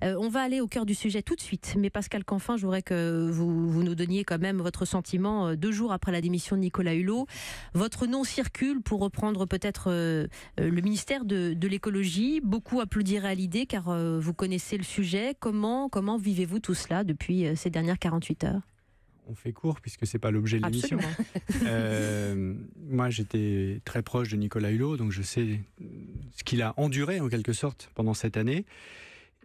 On va aller au cœur du sujet tout de suite. Mais Pascal Canfin, je voudrais que vous nous donniez quand même votre sentiment 2 jours après la démission de Nicolas Hulot. Votre nom circule pour reprendre peut-être le ministère de l'écologie. Beaucoup applaudiront à l'idée car vous connaissez le sujet. Comment vivez-vous tout cela depuis ces dernières 48 heures ? On fait court puisque c'est pas l'objet de l'émission. Moi, j'étais très proche de Nicolas Hulot, donc je sais ce qu'il a enduré en quelque sorte pendant cette année.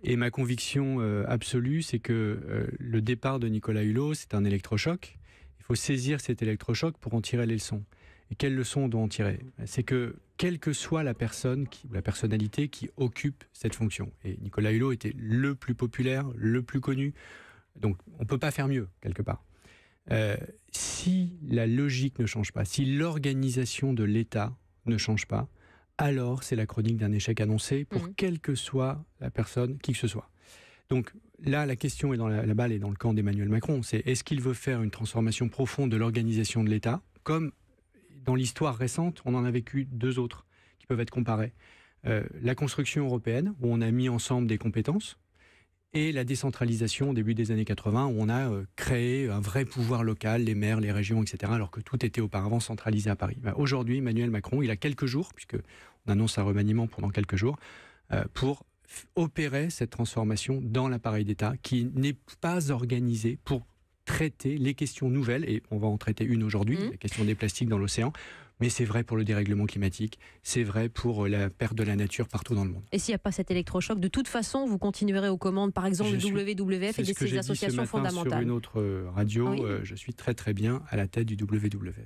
Et ma conviction absolue, c'est que le départ de Nicolas Hulot, c'est un électrochoc. Il faut saisir cet électrochoc pour en tirer les leçons. Et quelles leçons on doit en tirer ? C'est que quelle que soit la personne ou la personnalité qui occupe cette fonction, et Nicolas Hulot était le plus populaire, le plus connu, donc on ne peut pas faire mieux quelque part. Si la logique ne change pas, si l'organisation de l'État ne change pas, alors c'est la chronique d'un échec annoncé pour quelle que soit la personne, qui que ce soit. Donc là, la question est la balle est dans le camp d'Emmanuel Macron. C'est est-ce qu'il veut faire une transformation profonde de l'organisation de l'État, comme dans l'histoire récente, on en a vécu 2 autres qui peuvent être comparés. La construction européenne, où on a mis ensemble des compétences, et la décentralisation au début des années 80, où on a créé un vrai pouvoir local, les maires, les régions, etc., alors que tout était auparavant centralisé à Paris. Aujourd'hui, Emmanuel Macron, il a quelques jours, puisqu'on annonce un remaniement pendant quelques jours, pour opérer cette transformation dans l'appareil d'État, qui n'est pas organisé pour traiter les questions nouvelles, et on va en traiter une aujourd'hui, la question des plastiques dans l'océan, mais c'est vrai pour le dérèglement climatique, c'est vrai pour la perte de la nature partout dans le monde. Et s'il n'y a pas cet électrochoc, de toute façon, vous continuerez aux commandes, par exemple, le WWF et ces associations fondamentales. Sur une autre radio, je suis très très bien à la tête du WWF.